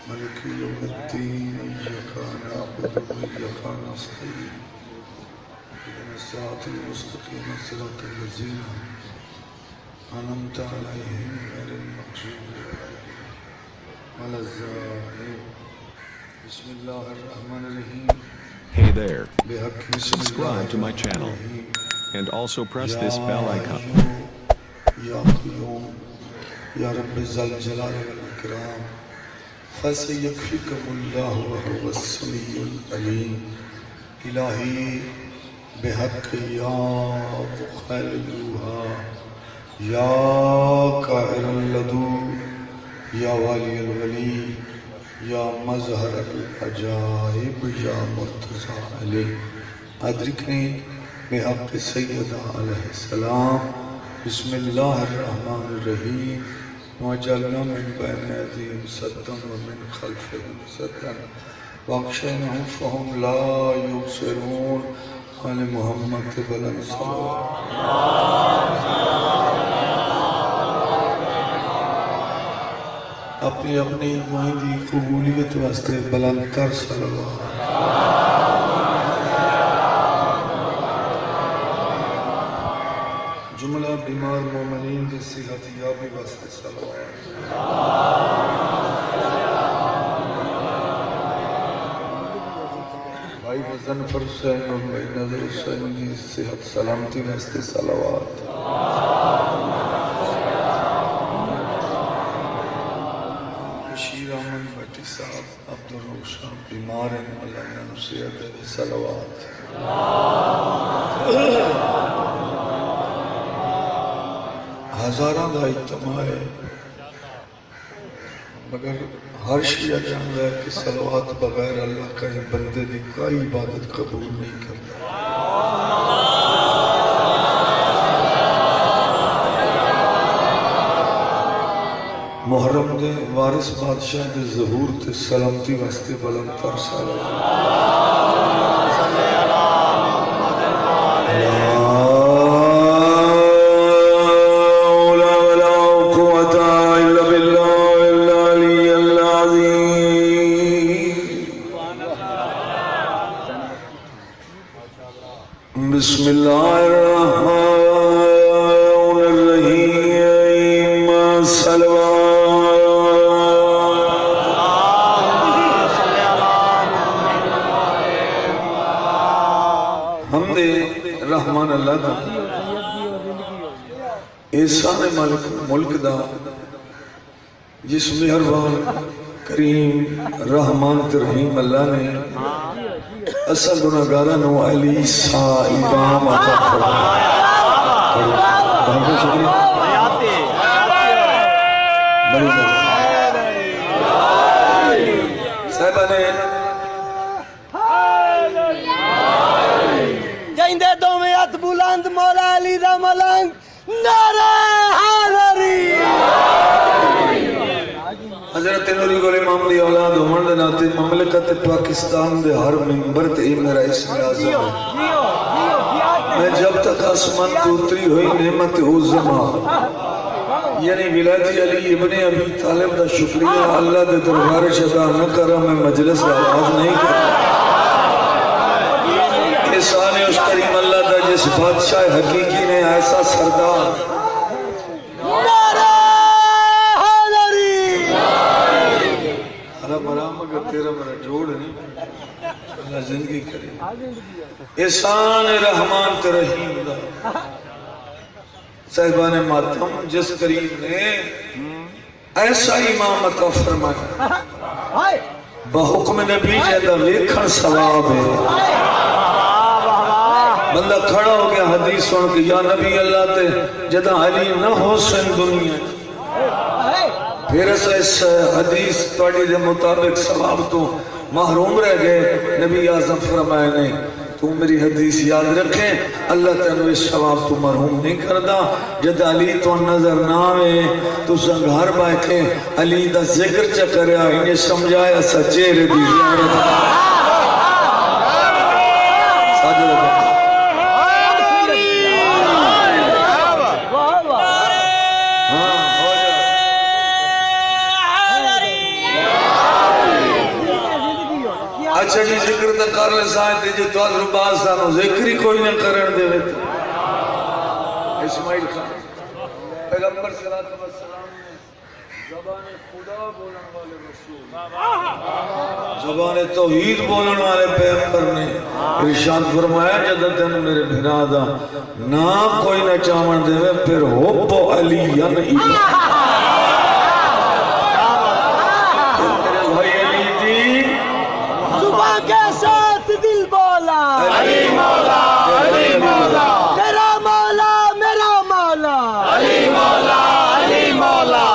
مالك يوم الدين إياك نعبد وإياك نستعين اهدنا الصراط المستقيم صراط الذين أنعمت عليهم غير المغضوب عليهم ولا الضالين بسم الله الرحمن الرحيم. Hey there, subscribe to my channel and also press this bell icon. يا قيوم يا رب ذا الجلال والإكرام فسيكفيكم الله وهو السميع العليم. إلهي بحق يا مخلوها يا قاهر اللدود يا والي الولي يا مظهر العجائب يا مرتضى عليه أدركني بحق سيدنا عليه السلام. بسم الله الرحمن الرحيم. وجعلنا من بين أيديهم سدا ومن خلفهم سدا واغشيناهم فهم لا يبصرون. آل محمد بلند صلوات. اپنی اپنی دعائیں دی قبولیت واسطے بلند تر صلوات. جملہ بیمار مومنین دی صحت یابی واسطے صلوات. بھائی مظفر حسین اور بھائی نظر حسین دی صحت سلامتی واسطے صلوات. بشیر احمد بھٹی صاحب عبدالروشن بیمار ہیں، اللہ انہوں صحت دے صلوات. ہزاراں دا اجتماع ہے مگر ہر شیعہ جانتا ہے کہ صلوات بغیر اللہ کا بندے دی کوئی عبادت قبول نہیں کرتا. محرم دے وارث بادشاہ دے ظہور تے سلامتی واسطے بلند تر صلوات. بسم اللہ الرحمن الرحیم. حمد رحمان اللہ دا احسان مالک ملک دا جس مہربان کریم رحمان رحیم اللہ نے اصل گناہگاراں نو علی سا امام عطا فرمایا. بہت شکریہ. بڑی صاحبہ نے جائندے دومیں ہاتھ بلند مولا علی دا ملنگ نعرہ حیدری. حضرت نوری گل امام دی اولاد ہونے دے ناتے مملکت پاکستان دے ہر ممبر تے میرا اسم اعظم ہے. میں جب تک آسمان تو اتری ہوئی نعمت عظما یعنی ولایت علی ابن ابی طالب دا شکریہ اللہ دے دربار ادا نہ کرا میں مجلس کا آغاز نہیں کرتا. احسان اس کریم اللہ دا جس بادشاہ حقیقی نے ایسا سردار مگر تیرا میرا جوڑ نہیں اللہ زندگی کرے. احسان رحمان تے رحیم دا صاحبان ماتم جس کریم نے ایسا امام عطا فرمایا بحکم نبی جیدہ ویکھن ثواب ہے. بندہ کھڑا ہو گیا حدیث سن کہ یا نبی اللہ تے جدہ علی نہ ہو سن دنیا پھر اس حدیث توڑی دے مطابق ثواب تو محروم رہ گئے. نبی اعظم فرمائے نہیں تو میری حدیث یاد رکھیں اللہ تینو اس ثواب تو محروم نہیں کردہ. جد علی تو نظر نہ آئے تو سنگھار بیٹھے علی دا ذکر چکریا انہیں سمجھایا سچیرے دی زیارت. ساتھ لگا اچھا جی ذکر تو کر لے سائیں جی تو ادھر باز سانو ذکر ہی کوئی نہ کرن دے اسماعیل خان پیغمبر صلی اللہ علیہ وسلم نے زبان خدا بولن والے رسول زبان توحید بولن والے پیغمبر نے ارشاد فرمایا جب تن میرے بھرا دا نہ کوئی نہ چاون دے پھر حب علی میرے بھائی علی دی صبح کے ساتھ دل بولا علی مولا علی مولا تیرا مولا میرا مولا علی مولا علی مولا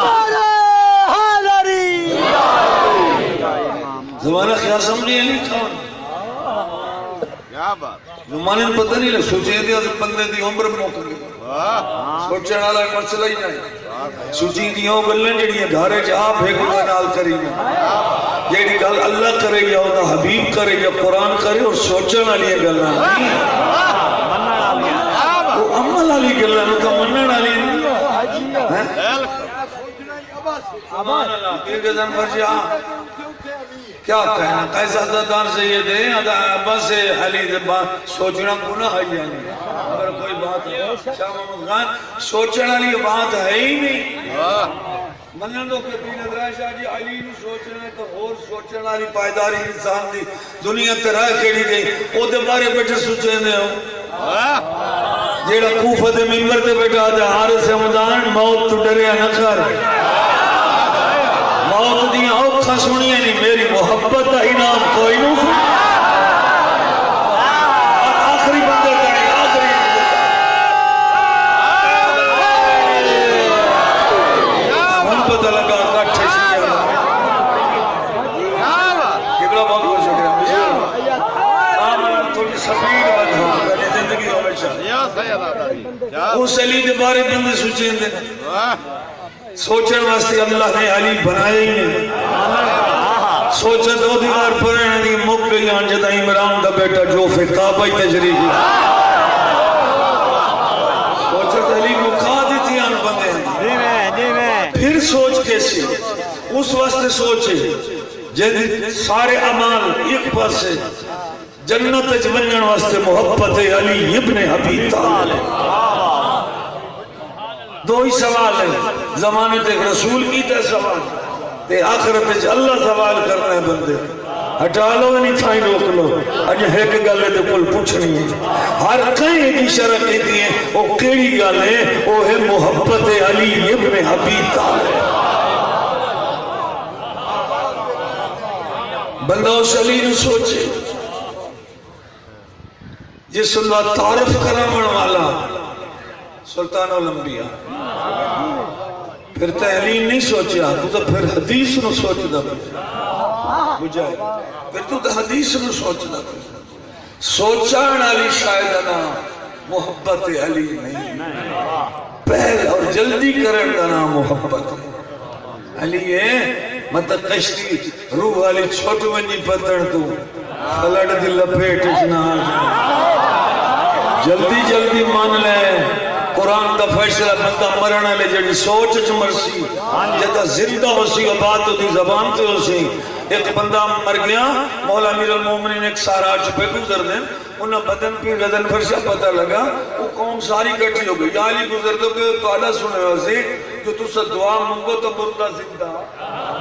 زمانہ خیال سمجھے علی خان زمانے میں پتہ نہیں لگ سوچے دیا بندے دی عمر موقع گیا سوچے والا مسئلہ ہی نہیں سوچی دیوں گلیں جڑیاں گھارے چ آپ ایک نال کری جیڑی گل اللہ کرے یا وہ حبیب کرے یا قرآن کرے اور سوچن والی گلاں وہ عمل والی گلاں تو منن والی سبحان اللہ پیر گزن فرشا کیا کہنا قیس حضرتان سے یہ دیں عباس علی دے بات سوچنا گناہ ہے یعنی اگر کوئی بات ہے شاہ محمد خان سوچنا والی بات ہے ہی نہیں منن دو کہ پیر نظرہ شاہ جی علی نو سوچنا ہے تو اور سوچنا والی پائیداری انسان دی دنیا ترہ کیڑی گئی او دے بارے بیٹھے سوچے نے ہو جیڑا کوفہ دے ممبر دے بیٹھا دے حارث حمدان موت تو ڈرے نہ کر موت دیاں اوکھا سنیے نہیں میری محبت ہی نام کوئی نو آخری بندے کریں آخری من پتہ لگا کٹھے شکر کبلا بہت بہت شکر آمنا تھوڑی سپیڈ بدھا کریں زندگی ہمیشہ اس علی دے بارے بندے سوچیں دے سوچن واسطے اللہ نے علی بنائے ہی نہیں سوچن دو دیوار پڑھنے دی مک گئی آنجدہ عمران دا بیٹا جو فقابہ ہی تجریح سوچن علی مکھا دیتی آن بندے ہیں پھر سوچ کیسے اس واسطے سوچے جن سارے عمال ایک پاسے جنت جونن واسطے محبت علی ابن ابی طالب دو ہی سوال ہے زمانے تک رسول کی تے سوال تے آخرت اللہ سوال کرنا ہے بندے ہٹا لو نہیں تھائیں روک لو اج ایک گل ہے تے کل پوچھنی ہے ہر کہیں کی شرح کہتی ہیں وہ کیڑی گل ہے وہ ہے محبت علی ابن ابی طالب بندہ اس علی نے سوچے جس اللہ تعارف کرامن والا سلطان الانبیاء پھر تحلیل نہیں سوچیا تو پھر حدیث نو سوچ دا بجائے پھر تو حدیث نو سوچ دا سوچان علی شاہدنا محبت علی نہیں پہل اور جلدی کرن دا محبت علی ہے مطلب کشتی روح علی چھوٹ ونجی پتن تو فلڑ دل لپیٹ جنا جلدی جلدی مان لے قرآن دا فیصلہ بندہ مرنا لے جڑی سوچ چ مرسی جدا زندہ ہو سی بات دی زبان تے ہو سی ایک بندہ مر گیا مولا امیر المومنین ایک سارا چھپے گزر دیں انہاں بدن پی غزن فرشا پتہ لگا وہ قوم ساری کٹھی ہو گئی یا علی گزر دو کہ تو اللہ سنے ہو سی جو تو سے دعا منگو تو مردہ زندہ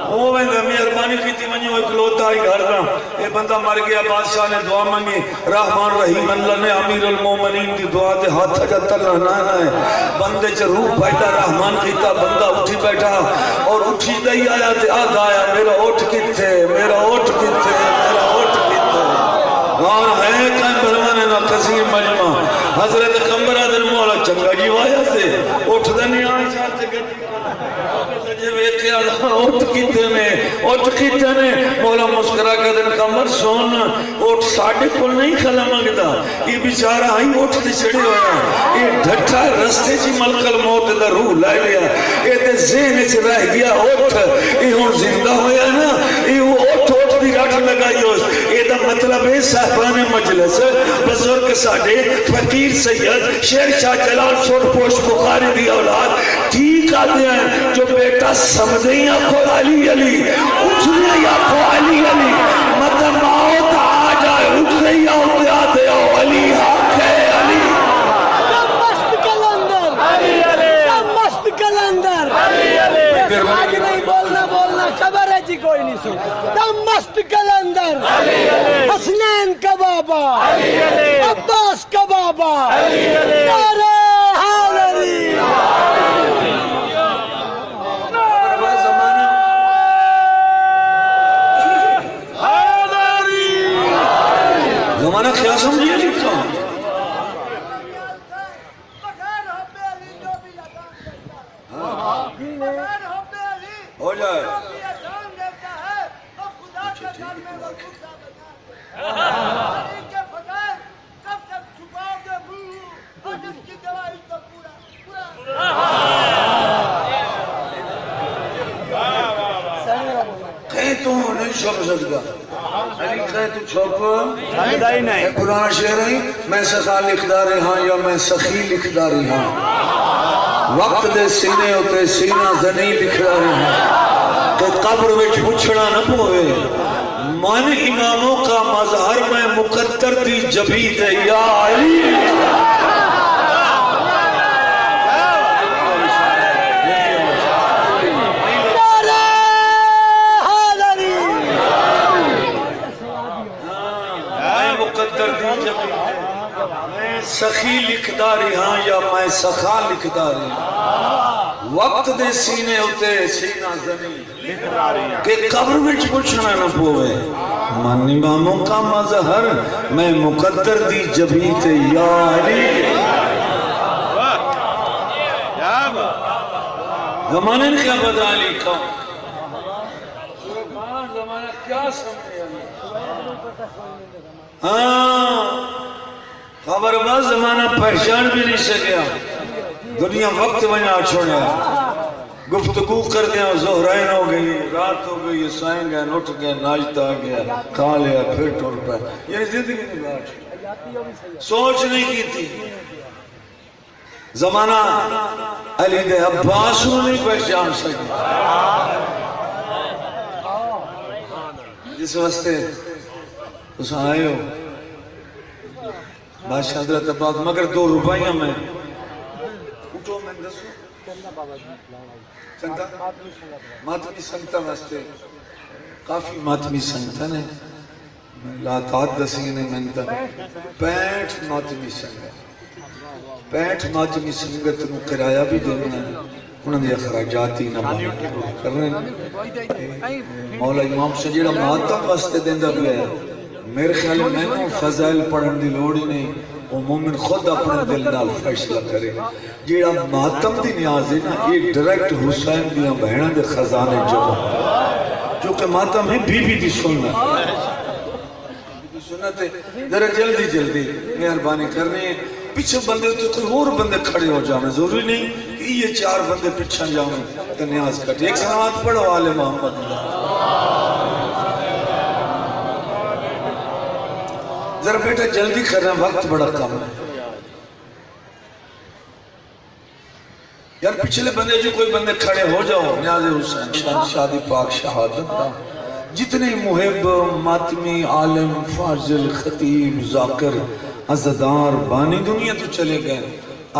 وہ میں مہربانی کی تھی منی وہ اکلوتا ہی گھر رہا یہ بندہ مر گیا بادشاہ نے دعا منگی رحمان رحیم اللہ نے امیر المومنین کی دعا دے ہاتھ جتا اللہ ہے بندے چ روح پیدا رحمان کیتا بندہ اٹھی بیٹھا اور اٹھی دئی آیا تے آدھ آیا میرا اٹھ کتے میرا اٹھ کتے میرا اٹھ کتے وہاں ہے کہیں برمانے نا کثیر مجمع حضرت قمبر آدھر مولا چنگا جی وایا سے اٹھ دنی آئی چاہتے گتی اٹھ کتے نے مولا مسکرہ کا دن قمر سون اٹھ ساڑھے کل نہیں کھلا مانگتا یہ بیچارہ آئی اٹھ تے چڑے ہویا یہ ڈھٹا رستے چی ملکل موت دا روح لائے لیا یہ تے ذہن چ رہ گیا اٹھ یہ ہون زندہ ہویا نا یہ اٹھ دی رٹ لگائی ہو یہ دا مطلب ہے صاحبان مجلس بزرگ ساڑھے فقیر سید شیر شاہ جلال سوڑ پوش بخاری دی اولاد ٹھیک آتے ہیں جو بیٹا سمجھیں یا کو علی علی اٹھنے یا کو علی علی مطلب موت جی کوئی نہیں سن دم مست کلندر حسنین کا بابا عباس کا بابا نعرہ حیدری زمانہ کیا سمجھے لکھا ہو جائے کہیں تو نہیں چھوپ سکتا کہیں تو چھوپ پرانا شعر ہے میں سخا لکھدا رہا یا میں سخی لکھدا رہا وقت دے سینے ہوتے سینہ زنی لکھدا رہا تو قبر وچ پوچھنا نہ پوے من اماموں کا مظہر میں مقدر دی جبی تے یا علی میں سخی لکھدا رہا یا میں سخا لکھدا رہا وقت دے سینے ہوتے سینہ زمین کہ قبر وچ پوچھنا نہ پوے من اماموں کا مظہر میں مقدر دی جبی تے یا علی زمانے نے کیا بتا علی کا زمانہ کیا سمجھے خبر بات زمانہ پہچان بھی نہیں سکیا دنیا وقت بنا چھوڑا گفتگو کر دیا زہرین ہو گئی رات ہو گئی سائیں گئے نٹ گئے ناچتا گیا کھا لیا پھر ٹور پہ یہ زندگی نہیں بات سوچ نہیں کی تھی زمانہ علی دے عباس کو نہیں پہچان سکیا جس واسطے اس آئے ہو بادشاہ حضرت عباس مگر 2 روپائیاں میں اٹھو میں دسو سنگتا ماتمی سنگتا واسطے کافی ماتمی سنگتا نے لا تعد دسینے منتا 65 ماتمی سنگت 65 ماتمی سنگت نو کرایہ بھی دینا انہوں نے اخراجاتی نہ کرنے مولا امام سے جیڑا ماتم واسطے دیندہ بھی ہے میرے خیال میں نے فضائل پڑھن دی لوڑی نہیں وہ مومن خود اپنے دل نال فیصلہ کرے جیڑا ماتم دی نیاز ہے نا یہ ڈائریکٹ حسین دیاں بہنوں دے خزانے جو کہ ماتم ہے بی بی دی سنت ہے ذرا جلدی مہربانی کرنی ہے پیچھے بندے تو کوئی اور بندے کھڑے ہو جاؤں ضروری نہیں کہ یہ 4 بندے پیچھے جاؤں تو نیاز کٹے ایک سلامات پڑھو آل محمد ذرا بیٹا جلدی کرنا وقت بڑا کم ہے یار پچھلے بندے جو کوئی بندے کھڑے ہو جاؤ نیاز حسین شادی پاک شہادت دا جتنے محب ماتمی عالم فاضل خطیب ذاکر عزدار بانی دنیا تو چلے گئے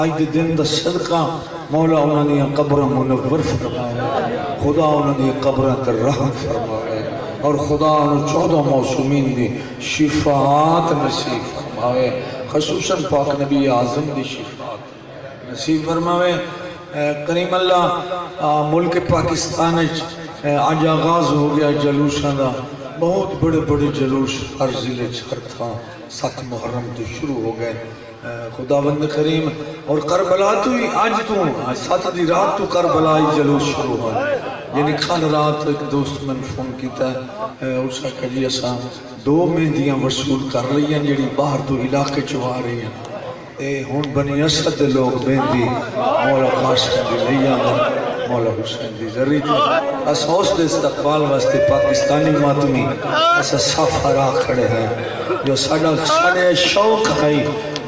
آج دے دن دا صدقہ مولا انہوں نے قبرہ منور فرمائے خدا انہوں نے قبرہ تر رحم فرمائے اور خدا انہوں 14 موسومین دی شفاعت نصیب فرمائے خصوصاً پاک نبی اعظم دی شفاعت نصیب فرمائے کریم اللہ ملک پاکستان آج آغاز ہو گیا جلوشاں دا بہت بڑے بڑے جلوش ہر ضلع ہر تھا 7 محرم تو شروع ہو گئے خداوند کریم اور کربلا تو ہی آج تو 7 دی رات تو کربلا ہی جلوس شروع ہو یعنی کھان رات ایک دوست میں فون کیتا ہے اسا کہ جی اساں 2 مہندیاں وصول کر رہی ہیں جڑی باہر تو علاقے چوا رہی ہیں ہن بنی اسد لوگ مہندی مولا قاسم دی لیا مولا حسین دی ذری تھی اس حوصلے استقبال واسطے پاکستانی ماتمی اسا صاف ہرا کھڑے ہیں جو ساڑھے شوق ہے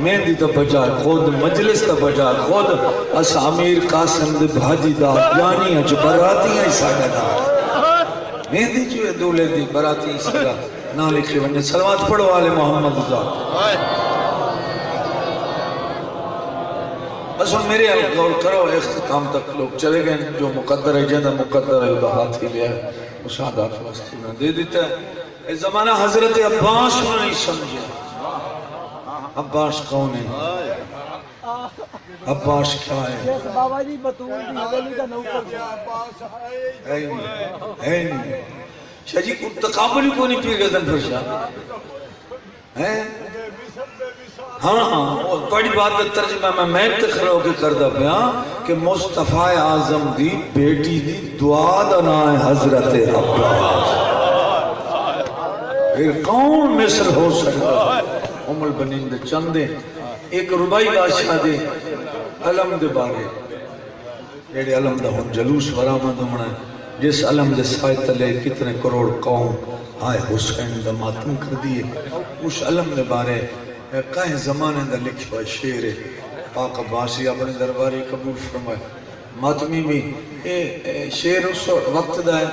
مہندی تا بجائے خود مجلس تا بجائے خود اس امیر قاسم دے بھاجی دا یعنی اج براتی ہیں ساڑھے دا مہندی جو ہے دولے دی براتی ساڑھا نہ لکھے ونجے سلوات پڑھو آل محمد ذات بس ہن میرے غور کرو، اختتام تک لوگ چلے گئے، جو مقدر ہے جہاں مقدر ہے وہ ہاتھ ہی لیا ہے، مشاہدات واسطے انہوں نے دے دیتا ہے۔ اس زمانہ حضرت عباس انہوں نے سمجھا۔ عباس کون ہے؟ عباس کیا ہے؟ بابا جی بطول دی حویلی کا نوکر ہے نہیں شاہ جی کو تقابل ہی کو نہیں پیر گزن پر شاہ ہے؟ ہاں بڑی بات کا ترجمہ میں تخرو کے کردہ بیان کہ مصطفیٰ اعظم دی بیٹی دی دعا دا نام ہے حضرت عباس۔ پھر کون مصر ہو سکتا؟ ام البنین دے چندے ایک ربائی بادشاہ دے علم دے بارے، جیڑے علم دا ہم جلوس ورامد ہونا ہے، جس علم دے سائے تلے کتنے کروڑ قوم آئے حسین دا ماتم کر دیئے، اس علم دے بارے کہیں زمانے دا لکھوا شیر ہے، پاک عباسی اپنے درباری قبول فرمائے۔ ماتمی بھی شیر اس وقت دا ہے،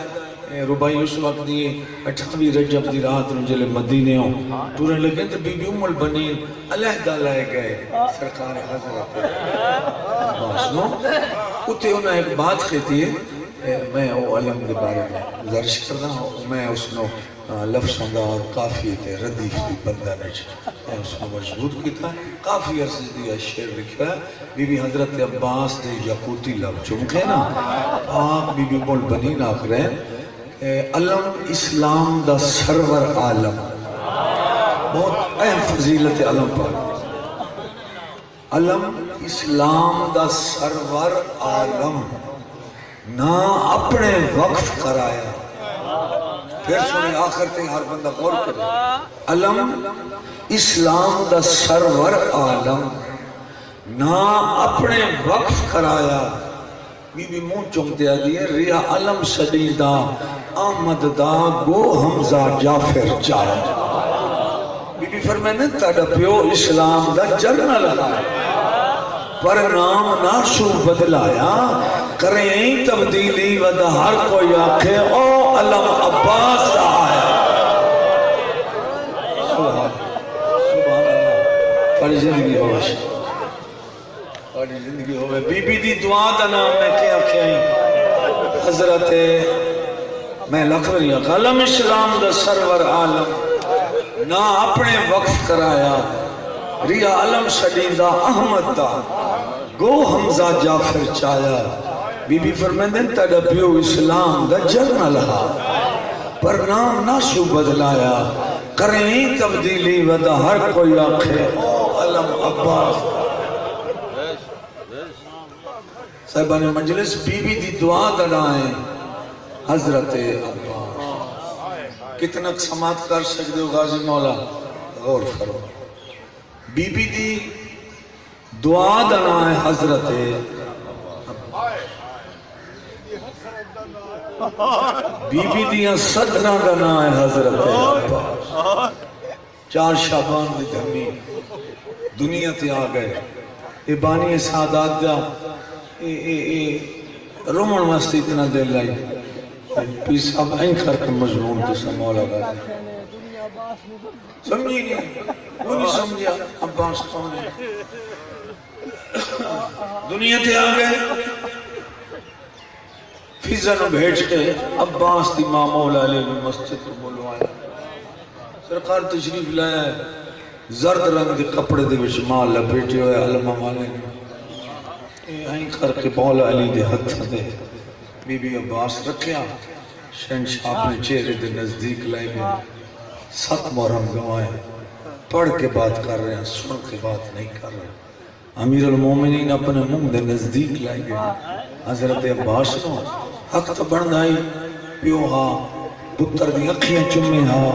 ربائی اس وقت دیئے 28 رجب دی رات رجل مدینے ہوں ٹورے لگے تو بی بی ام البنین علیحدہ لائے گئے سرکار حضرت عباس نو اتے انہوں نے ایک بات کہتی ہے، میں وہ علم دے بارے میں گزارش کرنا ہوں، میں اس نو لفظوں دا اور کافی تے ردیف دی بندہ نچ میں اس کو مضبوط کیتا ہے، کافی عرصے دیا شعر لکھا ہے۔ بی بی حضرت عباس دے یاقوتی لب چمکے نا آپ بی بی ام البنین آکھ رہے ہیں علم اسلام دا سرور عالم، بہت اہم فضیلت علم پر، علم اسلام دا سرور عالم نہ اپنے وقف کرایا۔ پھر سنیں آخر تے ہر بندہ غور کرے، علم اسلام دا سرور عالم نہ اپنے وقف کرایا۔ بی بی منہ چمتے آدھیے ریا علم سدیدہ آمد دا گو حمزہ جعفر چاہا۔ بی بی فرمائنے تاڑا پیو اسلام دا جرنل ہے پر نام ناشو بدلایا، کریں تبدیلی ودا ہر کوئی آکھے او علم عباس آیا۔ سبحان اللہ، پڑی زندگی ہوش پڑی زندگی ہوئے۔ بی بی دی دعا دا نام میں کیا کہیں حضرت میں لکھ رہی ہوں علم اسلام دا سرور عالم نہ اپنے وقف کرایا، ریا علم شدیدہ احمد دا گو حمزہ جعفر چایا۔ بی بی فرمیندیں تیڑا پیو اسلام دا جرنل ہا پر نام ناشو بدلایا، کریں تبدیلی ودا ہر کوئی آکھے او علم عباس۔ صاحبان مجلس بی بی دی دعا دڑائیں حضرت عباس۔ کتنا سماعت کر سکتے ہو غازی مولا؟ غور کرو، بی بی دی دعا دڑائیں حضرت بی بی دیاں صدرہ دڑائیں حضرت عباس۔ 4 شعبان دی دھمی دنیا تے آ گئے، اے بانی سعادات دا رومن واسطے اتنا دل لائی پی صاحب این کر کے مضمون تسا مولا گا سمجھی نہیں، وہ نہیں سمجھا عباس کون ہے۔ دنیا تے آ گئے، فیضا نو بھیج کے عباس دی ماں مولا علیہ مسجد کو بلوایا، سرکار تشریف لایا ہے، زرد رنگ دے کپڑے دے وچ ماں لپیٹے ہوئے علمہ والے نے این کر کے مولا علی دے ہتھ دے بی بی عباس رکھیا، شہنشاہ اپنے چہرے دے نزدیک لائے گئے، 7 محرم گوائے، پڑھ کے بات کر رہے ہیں، سن کے بات نہیں کر رہے ہیں۔ امیر المومنین اپنے منہ دے نزدیک لائے گئے، حضرت عباس نو حق تو بڑھنائی پیو ہاں، پتر دی اکھیاں چمے ہاں،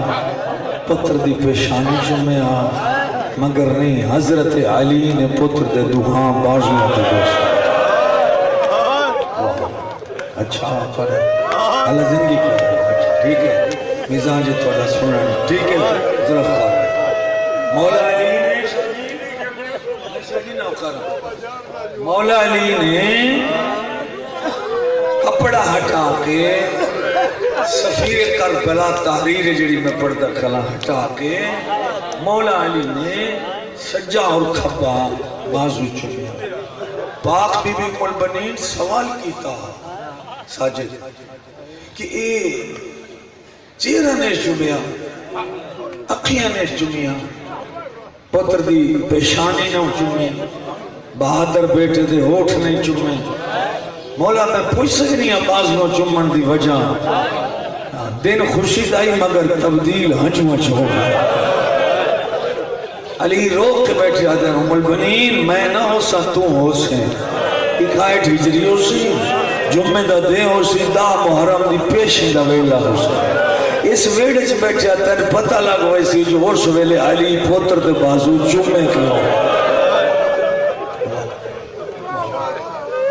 پتر دی پیشانی چمے ہاں، مگر نہیں حضرت علی نے پتر دے دوہاں بازیاں دے دوست۔ اچھا پر اللہ زندگی کر اچھا ٹھیک ہے، مزاج توڑا سننا ٹھیک ہے، ظرف خواہ مولا علی نے مولا علی نے کپڑا ہٹا کے سفیر کربلا تحریر جڑی میں پڑھتا کھلا ہٹا کے مولا علی نے سجا اور کھبا بازو چلیا، پاک بی بی ام البنین سوال کیتا ساجد کہ اے چہرہ نے جمعیا اکھیاں نے جمعیا پتر دی پیشانی نہ جمعے بہادر بیٹے دے ہوٹھ نہیں جمعے مولا میں پوچھ سکنی آباز نو چمن دی وجہ دن خوشی دائی مگر تبدیل ہنچ مچ ہو گیا علی روک کے بیٹھے آدھے ام البنین میں نہ ہو سا تو ہو سے اکھائٹ ہجری ہو سی جمعہ دا دے ہو سی دا محرم دی پیشن دا ویلا ہو سی اس ویڑے سے بیٹھے آتا ہے پتہ لگ ویسی جو ہو سویلے علی پوتر دے بازو جمعہ کے ہو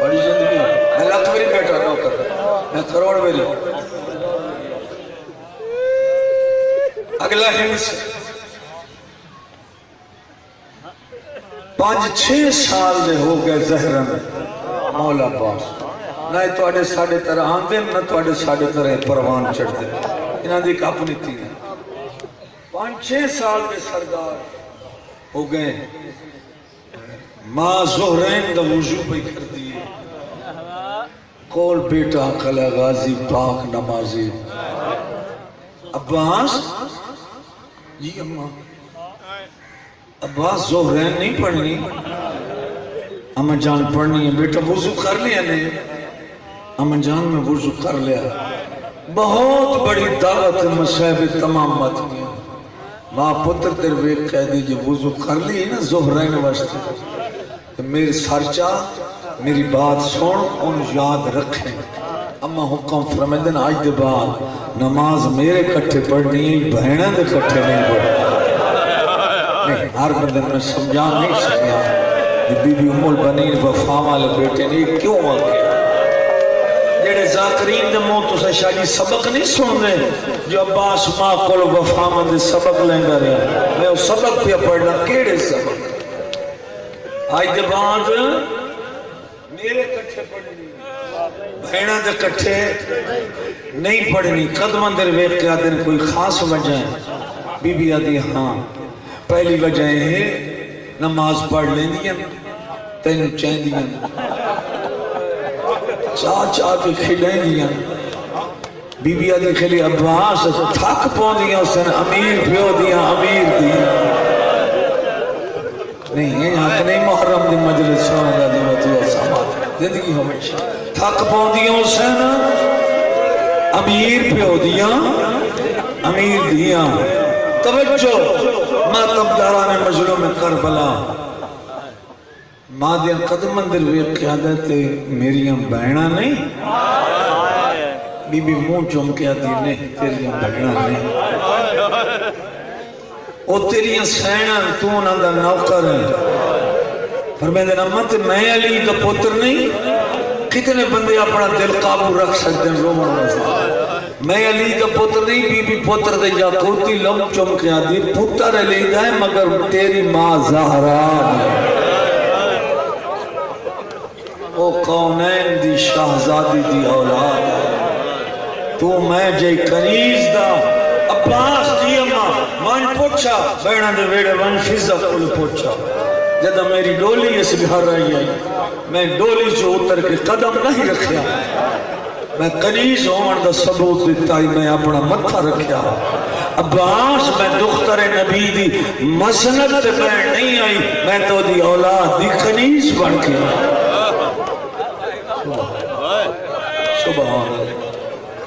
بڑی زندگی میں لکھ میری بیٹھا نہ کر میں کروڑ میری اگلا ہنس 5-6 سال دے ہو گئے زہرہ میں مولا پاس نہ تو اڈے ساڑھے طرح آن دے نہ تو اڈے ساڑھے طرح پروان چڑھ دے انہاں دی اپنی تھی 5-6 سال دے سردار ہو گئے ماں زہرین دا وضو پہ کر دیئے کول بیٹا کلا غازی پاک نمازی عباس جی اماں عباس زہرین نہیں پڑھنی اماں جان پڑھنی ہے بیٹا وضو کر لیا نے اماں جان میں وضو کر لیا بہت بڑی دعوت مصحب تمام مت میں ماں پتر تیر ویک کہہ دیجئے وضو کر لی نا زہرین واسطے میرے سرچا میری بات سن ان یاد رکھیں اما حکم فرمیدن آج دے بعد نماز میرے کٹھے پڑھنی ہے بہنہ دے کٹھے نہیں پڑھنی نہیں ہر بندن میں سمجھا نہیں سکیا بی بی ام البنین وفا والے بیٹے نے کیوں آگیا جیڑے ذاکرین دے موت اسے شاہی سبق نہیں سن رہے جو عباس ماں کل وفا مند سبق لینگا رہا میں وہ سبق پہ پڑھنا کیڑے سبق آج دے بعد میرے کٹھے پڑھنی بہنہ دے کٹھے نہیں پڑھنی قدمہ در ویق کے آدھے کوئی خاص وجہ ہے بی بی آدھی ہاں پہلی وجہ ہے نماز پڑھ لیں دیا تینو چین دیا چاہ کے کھلیں دیا بی بی آدھی کھلی عباس تھک پون دیا اس نے امیر پیو دیا امیر دیا نہیں ہے یہاں کہ نہیں محرم دی مجلس سونے دا دی وطیہ سامات زندگی ہمیشہ تھک پون دیا اس نے امیر پیو دیا امیر دیا توجہ ماتم داران مظلوم کربلا مادیاں قدم اندر ویق قیادت میریاں بہنہ نہیں بی بی منہ چوم کے آتی نہیں تیریاں بہنہ نہیں او تیریاں سینہ تو نہ نوکر ہے فرمیدن امت میں علی کا پتر نہیں کتنے بندے اپنا دل قابو رکھ سکتے ہیں رومن واسطے میں علی کا پتر نہیں بی بی پتر دے یاقوتی لم چم کے آدھی پتر علی ہے مگر تیری ماں زہرا او کونین دی شہزادی دی اولاد تو میں جے کنیز دا عباس دی اماں من پوچھا بیڑا دے ویڑے من فضا کل پوچھا جدہ میری ڈولی اس گھر رہی آئی میں ڈولی جو اتر کے قدم نہیں رکھیا میں کنیز ہون دا ثبوت دیتا ہی میں اپنا متھا رکھیا عباس میں دختر نبی دی مسند تے بین نہیں آئی میں تو دی اولاد دی کنیز بن کے سبحان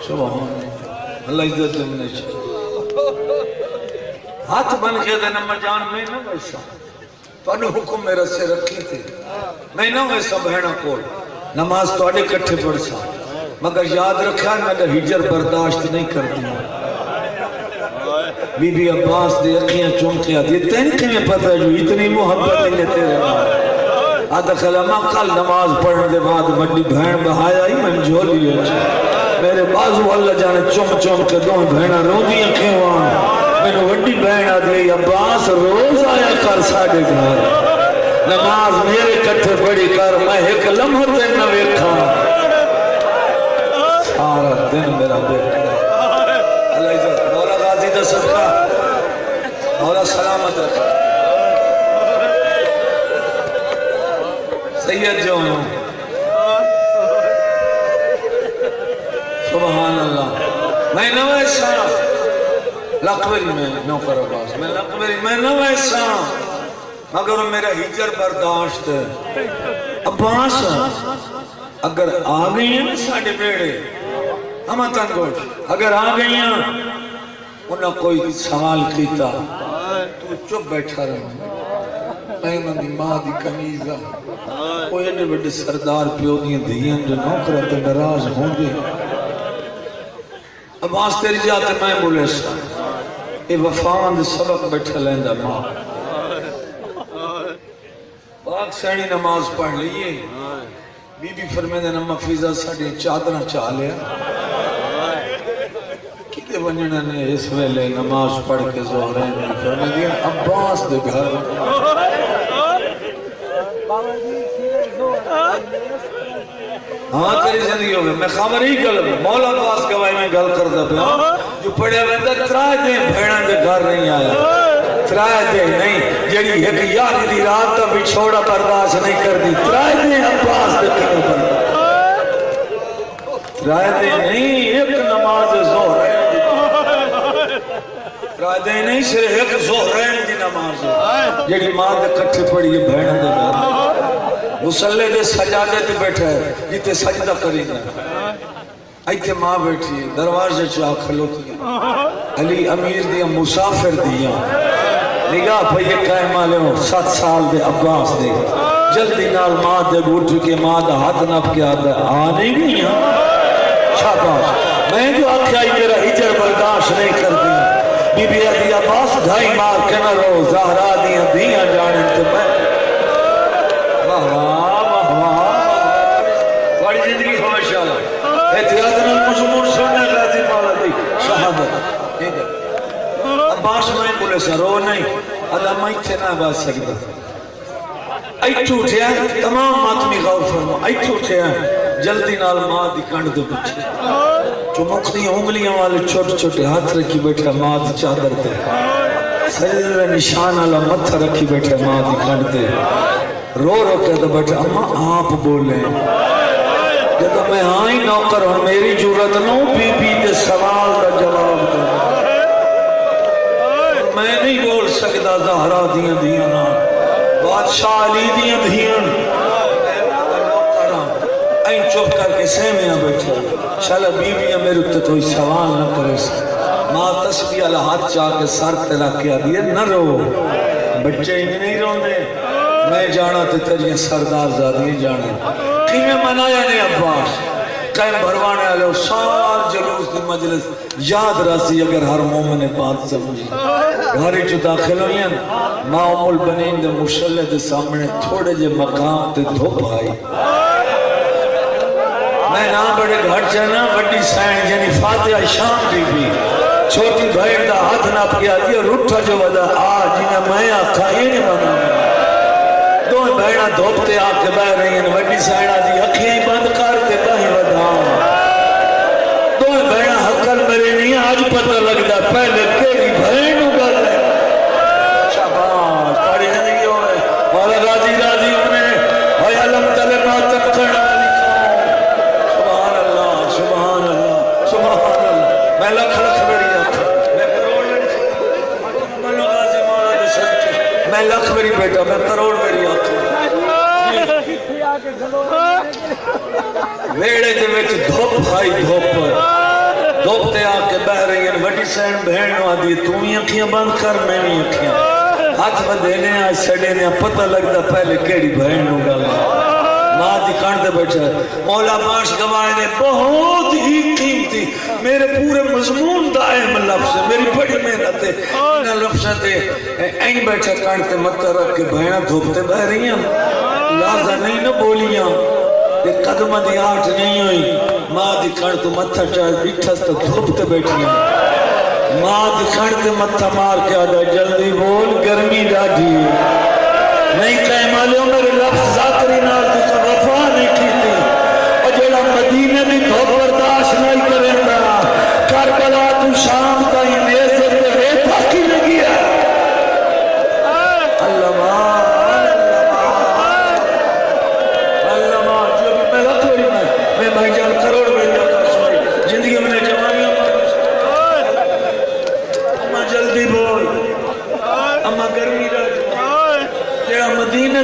سبحان اللہ عزت دمنے چاہیے ہاتھ بن کے دے نمبر جان میں نہ ویسا تو انہوں حکم میرا سے رکھی تھی میں نہ ویسا بہنہ کول نماز تو اڈے کٹھے پڑھ سا مگر یاد رکھا میں نے ہجر برداشت نہیں کر دیا بی بی عباس دے اکھیاں چونکے آدھی تین کہیں پتہ جو اتنی محبت نہیں تیرے آدھا خلما کل نماز پڑھنے دے بعد بڑی بہن بہایا ہی من جھولی ہے میرے بازو اللہ جانے چم چم کے دوں بہنہ رو دیا کیوں آن میں نے بڑی بہن آدھی عباس روز آیا کر ساڑھے گھر نماز میرے کٹھے پڑی کر میں ایک لمحہ دن نہ ویکھا سارا دن میرا بیٹا اللہ عزت مولا غازی دا صدقہ مولا سلامت رکھا سید جو ہوں سبحان اللہ میں نہ ویسا لقبری میں نوکر عباس میں لقبری میں نہ ویسا مگر میرا ہجر برداشت عباس اگر آ گئی ہیں نا ساڑھے بیڑے ہم تنگوٹ اگر آ گئی ہیں انہاں کوئی سوال کیتا تو چپ بیٹھا رہا میں انہاں دی ماں دی کنیزہ کوئی ایڈے بڑے سردار پیو دیاں دیاں جو نوکرات ناراض ہوں گے عباس تیری جاتے میں بولے سا اے وفان دے سبق بیٹھا لیندہ ماں پاک سینی نماز پڑھ لیے بی بی فرمیدہ نمہ فیضہ ساڑھے چادرہ چاہ لیا کتے ونجنہ نے اس ویلے نماز پڑھ کے زہرین میں فرمیدہ عباس دے گھر ہاں تیری زندگی ہوگی میں خامر ہی گل مولا عباس گواہی میں گل کر دا پیا جو پڑھے ہوئے ترائے دیں بھیڑاں دے گھر نہیں آیا ترائے دیں نہیں جیڑی ایک یاری دی رات کا بھی چھوڑا برداشت نہیں کر دی ترائے دیں عباس دے گھر پر ترائے دیں نہیں ایک نماز زہرین ترائے دیں نہیں صرف ایک زہرین دی نماز جیڑی ماں دے کٹھے پڑی ہے بھیڑاں دے گھر مسلح دے سجادے تے بیٹھا ہے جیتے سجدہ کریں گے ایتھے ماں بیٹھی ہے دروازے چاہ کھلوتی ہے علی امیر دیا مسافر دیا نگاہ پہیے قائمہ لے ہوں 7 سال دے عباس دے جلدی نال ماں دے گوٹھ کے ماں دا ہاتھ نپ کے آدھا آنے گئی ہیں شاباش میں جو آکھائی میرا ہجر برداشت نہیں کر دیا بی بی عدی عباس ڈھائی مار کے نہ رو زہرا دیا دیا جانے تو میں بڑی زندگی خوش اللہ احتیاط میں مجمون سننے غازی پالا دی شہادت عباس میں بولے سا رو نہیں اللہ میں تھے نہ باز سکتا ایٹھو اٹھیا تمام ماتمی غور فرما ایٹھو اٹھیا جلدی نال ماں دی کنڈ دے بچے چمکتی انگلیاں والے چھوٹے چھوٹے ہاتھ رکھی بیٹھا ماں دی چادر دے سجدہ نشان اللہ متھا رکھی بیٹھا ماں دی کنڈ دے رو رو کے تو بیٹھا اماں آپ بولیں جب میں آئی نوکر ہوں میری جورت نو بی بی دے سوال کا جواب دے میں نہیں بول سکتا زہرا دیاں دیاں نا بادشاہ علی دیاں دیاں این چپ کر کے سہمیاں بیٹھے شالا بی بیاں میرے اتنے کوئی سوال نہ کرے ماں تسبیح اللہ ہاتھ چاہ کے سر تے رکھ کے دیئے نہ رو بچے ہی نہیں روندے میں جانا تے تجھے سردار زادی جانے کیمیں منایا نہیں عباس قائم بھروانے والے سار جلوس دی مجلس یاد رسی اگر ہر مومن بات سمجھی گھری جو داخل ہوئی ہیں ماں ام البنین دے مشلے دے سامنے تھوڑے جے مقام تے دھوپ آئی میں نہ بڑے گھر چاہنا بڑی سائن یعنی فاتحہ شام بی بی چھوٹی بھائر دا ہاتھ نہ پکیا دیا رٹھا جو ودا آج انہیں میں آکھا یہ نہیں بنا دو بھائرہ دھوپتے آکے بہ رہی ہیں وڈی سائنہ دی اکھیں بند کرتے باہی ودا دو بھائرہ حقل میرے نہیں آج پتہ لگتا پہلے کیڑی بھائنوں گل ہے شاباش پڑی زندگی ہوئے مولا راضی راضی انہیں بھائی علم تلنا تک کرنا سبحان اللہ سبحان اللہ سبحان اللہ میں لکھ لکھ میری آنکھ میں کروڑ میری غازی مولا دے سچے میں لکھ میری بیٹا میں کروڑ میری آنکھ ویڑے دے وچ دھوپ بھائی دھوپ دھوپ تے آکے بہ رہی ہیں وڈی سین بہن نو آدھی تو ہی اکھیاں بند کر میں بھی اکھیاں ہاتھ بدھینے آج سڑے نے پتہ لگتا پہلے کیڑی بہن نو گل ماں دی کانڈ دے بیٹھا مولا ماش گواہ نے بہت ہی قیمتی میرے پورے مضمون دا اہم لفظ ہے میری بڑی محنت ہے انہاں لفظاں تے این بیٹھا کانڈ تے متہ رکھ کے بہناں دھوپتے بہ رہی ہیں لازہ نہیں نہ بولیاں یہ قدمہ دی آٹھ نہیں ہوئی ماں دی کھڑ تو متھا چاہت بیٹھا تو دھوپتے بیٹھی ہیں ماں دی کھڑ تے متھا مار کے آدھا جلدی بول گرمی ڈاڑھی نہیں کہے مالیوں میرے لفظ ذاتری نال تو سب وفا نہیں کی تھی اور جیڑا مدینے دی دھوپ برداشت نہیں کریں گا کربلا تو شام کا ہی نیزے تے ریتا کی لگی ہے اللہ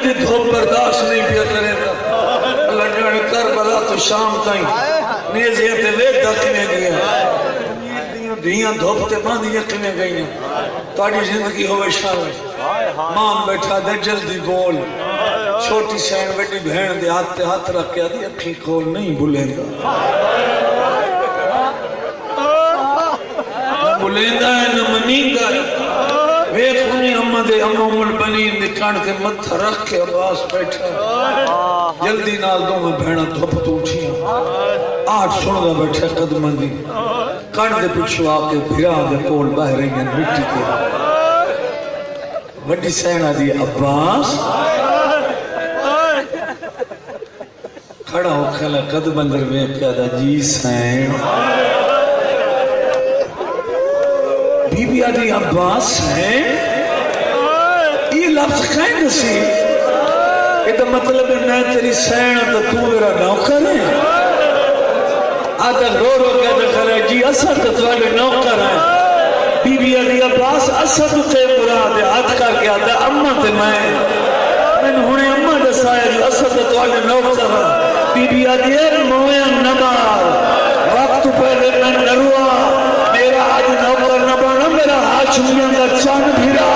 دی دھوپ برداشت نہیں پیا کرے گا لڑن کربلا تو شام تائیں نیزیاں تے ویک دکھنے گیا دیاں دھوپ تے باندیاں کنے گئیاں تاڑی زندگی ہوئے شاوے ماں بیٹھا دے جلدی بول چھوٹی سین بڑی بہن دے ہاتھ رکھ کے آدھی اکھی کھول نہیں بھولیں گا نہ بھولیں گا نہ منیں گا ویک انہیں امہ دے امہ بنی نکان کے متھا رکھ کے عباس بیٹھا جلدی نال دو میں بہنہ دھوپ تو اٹھیاں آٹھ سنگا بیٹھا قدمہ دی کان دے پچھو آکے بھرا دے کول باہر رہی ہیں مٹی کے وڈی سینہ دی عباس کھڑا ہو کھلا قدم اندر میں کیا دا جی سین بی بی آدھی عباس سین یہ لفظ کہیں نسی یہ تو مطلب ہے میں تیری سین تو تو میرا نوکر ہے آدھا رو رو کہتا کھلا جی اثر تو تواڈے نوکر ہے بی بی علی عباس اثر تو تے مراد ہے ہاتھ کر کے آدھا اماں تے میں ہونے اماں دسایا جو اثر تو تواڈے نوکر ہے بی بی علی مویا نمار وقت پہلے میں نروا میرا آج نوکر نہ بنا میرا ہاشمیاں کا چاند بھیرا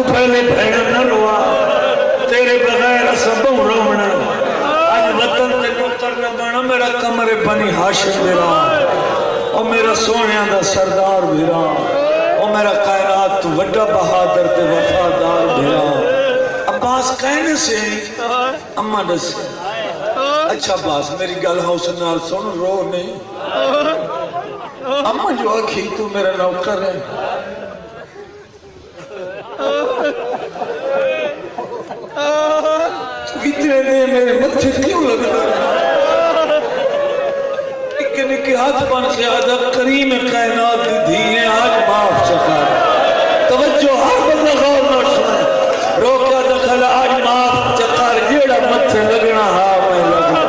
پہلے بہن نہ روا تیرے بغیر سب رونا آج وطن تے نوکر نہ بنا میرا کمر بنی ہاشم میرا او میرا سونیاں دا سردار میرا او میرا کائنات تو وڈا بہادر تے وفادار میرا عباس کہنے سے اماں دس اچھا عباس میری گل حوصل نال سن رو نہیں اماں جو آکھی تو میرا نوکر ہے اتنے دے میرے متھے کیوں لگتا ہے نکے نکے ہاتھ بن کے آدھا کریم کائنات دی دھیئے آج معاف چکا توجہ ہر بندہ غور نہ سن روکیا دکھلا آج معاف چکا جیڑا متھے لگنا ہاں میں لگنا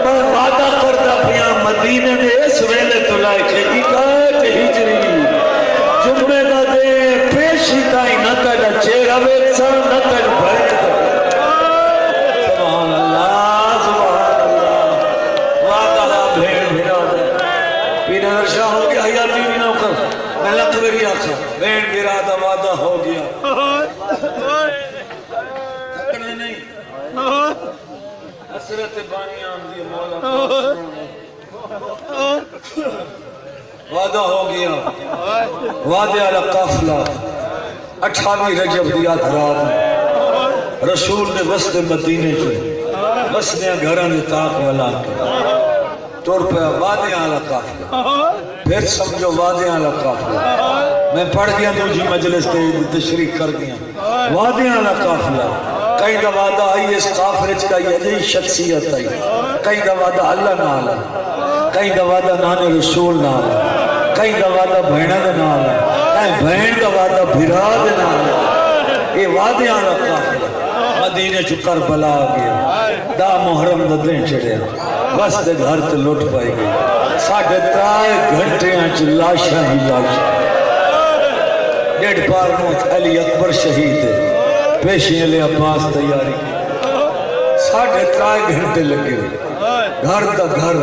میں وعدہ کرتا پیا مدینے دے اس ویلے تو لائے کہ اکات ہجری جمعے دا دے پیشی تائی نہ تجا چیرہ ویکسا نہ تجا بھائی میں لکھ میری آنکھا بین برادہ وعدہ ہو گیا تکڑے نہیں حسرت بانی آمدی مولا وعدہ ہو گیا وعدہ علی قافلہ 28 رجب دیا دھرات رسول نے وسط مدینے کے وسطیاں گھران نے تاک والا کے طور پہ وعدے آلہ قافلہ پھر سمجھو وعدے آلہ قافلہ میں پڑھ گیا دوجی مجلس تے تشریح کر گیا وعدے آلہ قافلہ کئی دا وعدہ آئی اس قافلے کا یہ شخصیت آئی کئی دا وعدہ اللہ نہ آلہ کئی دا وعدہ نانے رسول نہ آلہ کئی دا وعدہ بہنہ دے نہ آلہ کئی بہن دا وعدہ بھرا دے نہ آلہ یہ وعدے آلہ قافلہ مدینہ چو کربلا آ گیا دا محرم دا دن چڑھیا بس دے گھر تے لوٹ پائی گئی ساڑھے 3 گھنٹے آنچ لاشا ہی لاشا 1.5 پار موت علی اکبر شہید ہے پیشی علی عباس تیاری کی 3.5 گھنٹے لگے گھر دا گھر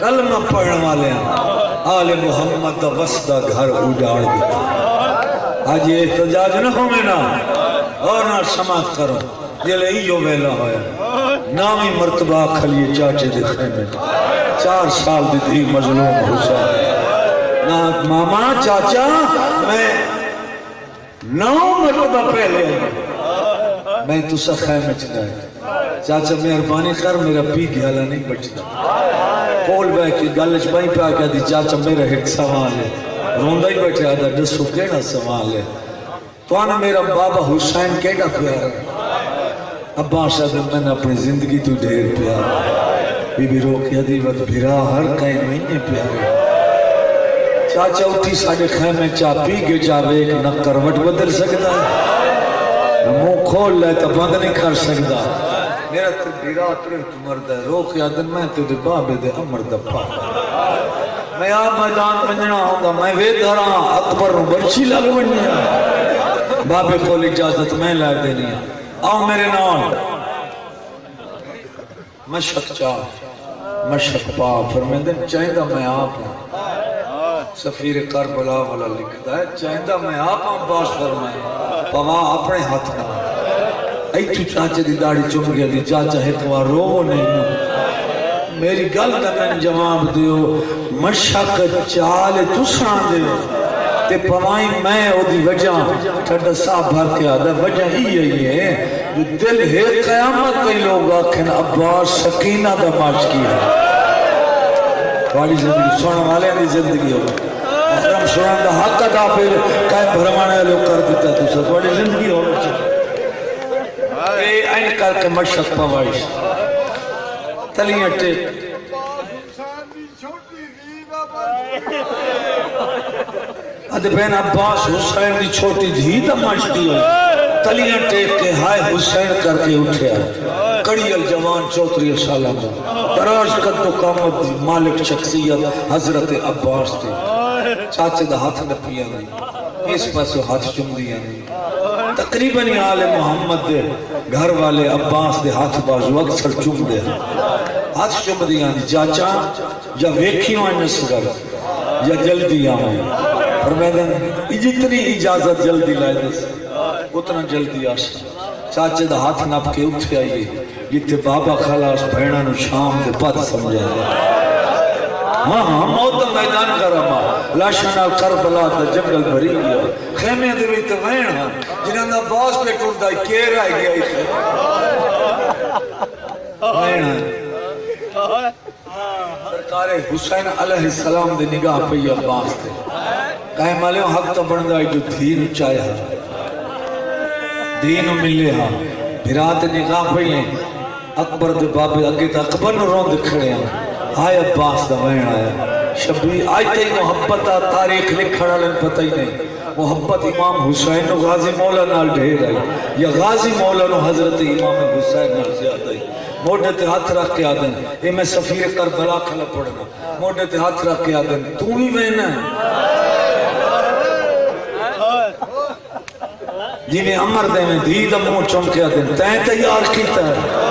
کلمہ پڑھنے والے ہیں آل محمد دا وسطہ گھر اجاڑ دیتا آج یہ احتجاج نہ ہو میں نا اور نہ سماعت کرو یہ لئے یوں ویلا ہویا نامی مرتبہ کھلیے چاچے دے خیمے 4 سال دی تھی مظلوم حسین نا ماما چاچا میں 9 مرتبہ پہلے میں تو سا خیمے چلائے چاچا مہربانی کر میرا پی گیالا نہیں بچتا کول بے کی گلچ بائی پہ آگیا دی چاچا میرا ایک سوال ہے روندہ ہی بیٹھے آدھا دسو کیڑا سوال ہے تو آنا میرا بابا حسین کیڑا پیارا عباس آدھا میں نے اپنی زندگی تو ڈھیر پیارا بی بی روکیا دی وقت بھیرا ہر کئی مہینے پیارے چاچا اٹھی ساڑھے خیمے چاہ پی گے چاہ ایک نہ کروٹ بدل سکتا ہے منہ کھول لے تو بند نہیں کر سکتا میرا تربیرہ ترہت مرد ہے روک یادن میں تیرے بابے دے امر دپا میں آپ میدان بننا ہوگا میں وید دھرا اکبر برچی لگ بنیا بابے کو اجازت میں لائے دینی ہے آؤ میرے نام مشک چاہ مشک پا فرمیدن چاہیدہ میں آپ ہوں سفیر کربلا والا لکھتا ہے چاہیدہ میں آپ ہوں باش فرمائے پوا اپنے ہاتھ نہ ایتو چاچے دی داڑی چم گیا دی چاچا ہے تو رو نہیں میری گل کا میں جواب دیو مشک چال تسان دیو تے پوائیں میں او دی وجہ ٹھڈا صاحب بھر کے آدھا وجہ ہی ہے جو دل ہے قیامت کئی لوگ آکھن عباس سکینہ دا مارچ کیا والی زندگی سونا والے دی زندگی ہو احرم سنان دا حق ادا پھر کائیں بھرمانے لوگ کر دیتا تو ساتھ والی زندگی ہو اے این کر کے مشک پوائش تلیاں ٹیک ادھے بین عباس حسین دی چھوٹی دھی دا مانچتی ہوئی تلیاں ٹیک کے ہائے حسین کر کے اٹھے آئے کڑی الجوان 34 سالہ میں دراز قد و قامت دی مالک شخصیت حضرت عباس دی چاچے دا ہاتھ نپیا نہیں اس پاسو ہاتھ چم دیا نہیں تقریباً آل محمد دے گھر والے عباس دے ہاتھ بازو اکثر چم دے ہاتھ چم دیا نہیں چاچا یا ویکھیوں آئے نسگر یا جلدی آئے فرمیدن جتنی اجازت جلدی لائے دس اتنا جلدی آشا چاچے دا ہاتھ نپ کے اٹھے آئیے جتے بابا خلاص بھیڑا نو شام دے پت سمجھا دے ہاں موت میدان کرما لاشنا کربلا دا جنگل بھری گیا خیمے دے بھی تو وین ہاں جنہاں دا باس پہ ٹوٹ دا کیر آئی گیا وین ہاں سرکار حسین علیہ السلام دے نگاہ پہ عباس دے کہیں مالیوں حق تو بندہ جو دین چاہے ہاں دین ملے ہاں بھرات نگاہ پہ ہیں اکبر دے بابے اگے تا اکبر نو روند کھڑے ہیں آئے عباس دا وین آیا شبیر آئی تے محبت تاریخ لکھڑا لیں پتہ ہی نہیں محبت امام حسین و غازی مولا نال ڈھیر آئی یا غازی مولا نو حضرت امام حسین نال زیادہ آئی موڑے تے ہاتھ رکھ کے آدن اے میں سفیر کربلا کھلا پڑھنا موڑے تے ہاتھ رکھ کے آدن تو ہی وینا ہے جنہیں امر دے میں دھی دا منہ چمکے آدن تین تیار کیتا ہے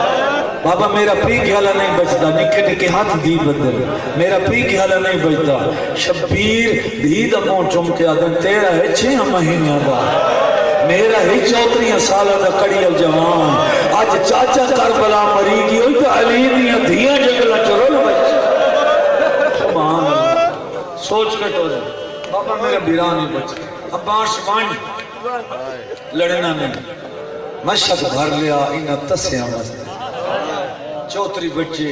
بابا میرا پی گھالا نہیں بچتا نکے نکے ہاتھ دی بدل میرا پی گھالا نہیں بچتا شبیر دھی دا منہ چمکے آدن تیرا ہے 6 مہینے دا میرا ہی 34 سالہ دا کڑی الجوان آج چاچا کربلا مری گی ہوئی تو علی دیاں دھیاں جگلہ چرول بچ سبحان اللہ سوچ کے تو دے بابا میرا بیرانی بچتا عباس وانج لڑنا نہیں مشہد بھر لیا انہا تسیاں مست 34 بچے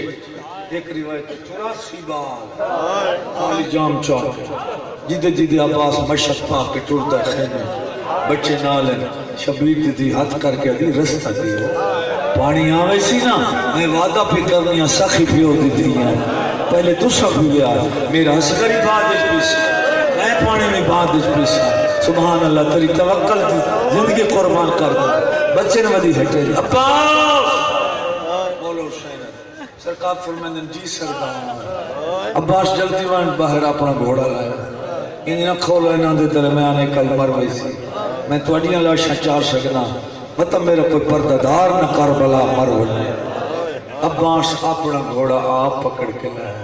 ایک روایت 84 بار خالی جام چوک جدے جدے عباس مشہد پاک کے ٹوڑتا خیمے بچے نالن شبیر دی ہاتھ کر کے دی رستہ دیو پانی آوے سی نا میں وعدہ پہ کرنیاں سخی پیو دی دیاں پہلے تو سب ہویا میرا عسکری بادش پیس میں پانی میں بادش پیس سبحان اللہ تری توکل دی زندگی قربان کر دے بچے نے ودی ہٹے عباس بولو شہر سرکار فرمیندن جی سردار عباس جلدی وان باہر اپنا گھوڑا لایا انہیں نہ کھولو انہوں دے درمیانے کل مر وئی سی میں توڑیاں لاشاں چار سکنا مطلب میرا کوئی پردادار نہ کربلا مر ونے عباس اپنا گھوڑا آپ پکڑ کے لایا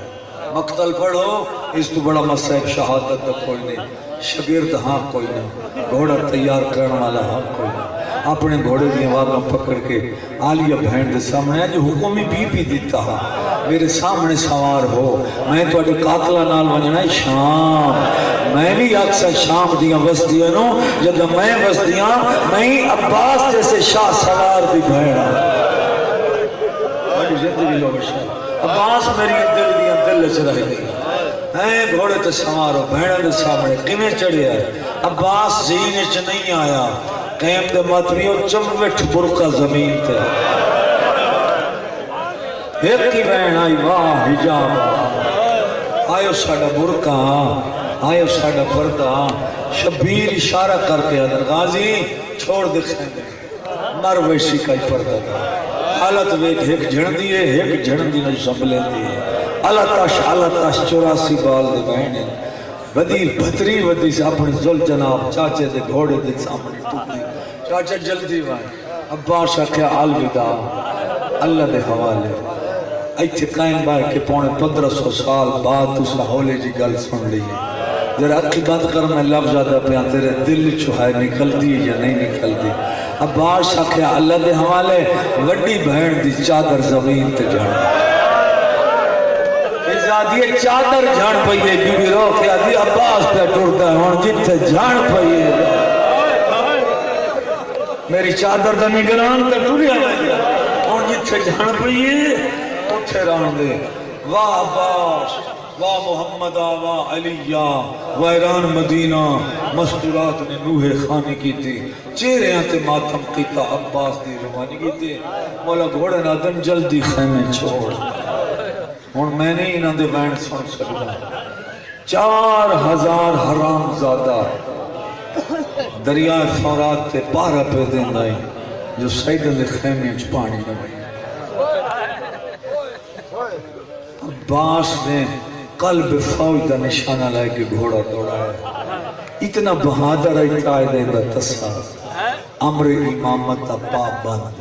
مقتل پڑھو اس تو بڑا مسئب شہادت دا کوئی نہیں شگرد ہاں کوئی نہیں گھوڑا تیار کرنے والا ہاں کوئی نہیں اپنے گھوڑے دی آوازاں پکڑ کے عالیہ بہن دے سامنے جو حکومی بی دیتا ہاں میرے سامنے سوار ہو میں تو اڈے قاتلہ نال ونجنا شام میں بھی اکثر شام دیاں وسدیاں نو جب میں وسدیاں میں عباس جیسے شاہ سوار دی بہن بڑی زندگی لوگ شاہ عباس میری دل دیاں دل چ رہ گئی اے گھوڑے تے سوارو بہن دے سامنے کیویں چڑھیا ہے عباس زین چ نہیں آیا قیم دے ماتریوں چموٹ برکا زمین تے ایک کی بہن آئی واہ حجاب آئیو ساڑا برکا آئیو ساڑا پردہ شبیر اشارہ کر کے ادھر غازی چھوڑ دکھائیں دے مر ویسی کا ہی پردہ دا حالت ویک ایک جھڑ دیئے ایک جھڑ دی نہ سب لے دیئے اللہ تاش 84 بال دے بہنے بدی بھتری ودی سے اپنے ذل جناب چاچے دے گھوڑے دے سامنے ٹوٹی چاچا جلدی وائے عباس آکھیا الوداع اللہ دے حوالے ایتھے قائم بائے کہ 1500 سال بعد تُسا ہولے جی گل سن لیے ذرا اکھی بند کر میں لفظ آدھا پیا تیرے دل چھوائے نکل دی یا نہیں نکل دی عباس آکھیا اللہ دے حوالے وڈی بہن دی چادر زمین تے جھڑ ازادی چادر جھڑ پئیے بی بی رو کے آدھی عباس پہ ٹرتا ہے ہون جتھے جھڑ پئیے میری چادر دا نگران تے ٹریا ہون جتھے جھڑ پئیے اٹھے ران دے واہ عباس واہ محمد واہ علیہ ویران مدینہ مستورات نے نوح خانی کی تھی چہرے آتے ماتم قیتا عباس دی روانی کی تھی مولا گھوڑے نادن جلدی خیمے چھوڑ اور میں نے انہاں دے بینڈ سن سکتا 4000 حرام زادہ دریائے فورات تے پارا پہ دیں دائیں جو سیدن دے خیمے چھ پانی نہ بھائی عباس نے قلب فوج دا نشانہ لائے کہ گھوڑا دوڑا ہے اتنا بہادر ہے قائدہ دا تصا امر امامت دا پابند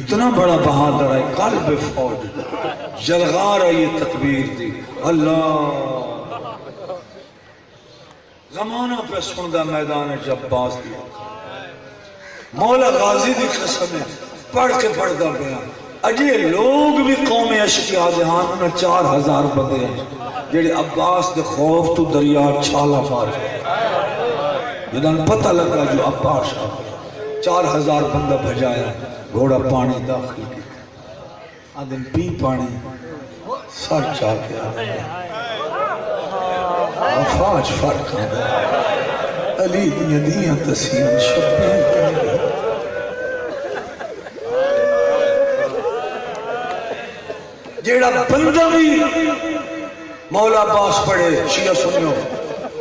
اتنا بڑا بہادر ہے قلب فوج جلغار ہے یہ تکبیر دی اللہ زمانہ پہ سندہ میدان جب باز دیا مولا غازی دی قسم ہے پڑھ کے پڑھتا گیا اجے لوگ بھی قوم اشکیا دہان انہاں 4000 بندے ہیں جیڑے عباس دے خوف تو دریا چھالا پار جنہاں پتہ لگا جو عباس آ گیا 4000 بندہ بھجایا گھوڑا پانی داخل کی آدم پی پانی سر چاہ کے آدم افاج فرق آدم علی دیاں دیاں تسیم شبیر کرنے جیڑا بندہ بھی مولا عباس پڑھے شیعہ سنیو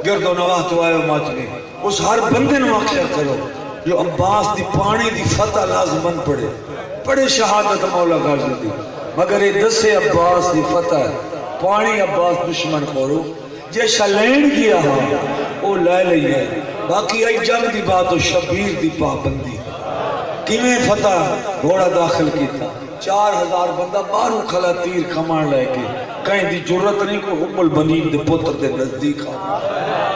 گرد و نواہ تو آئے ماتمی اس ہر بندے نو آخیا کرو جو عباس دی پانی دی فتح لازمن پڑھے پڑھے شہادت مولا غازی دی مگر یہ دسے عباس دی فتح پانی عباس دشمن کھورو جیسا لین کیا ہاں وہ لے لئیے باقی ای جنگ دی بات و شبیر دی پابندی کیویں فتح گھوڑا داخل کیتا 4000 بندہ باروں کھلا تیر کمان لے کے کہیں دی جرت نہیں کو ام البنین دے پتر دے نزدیک آ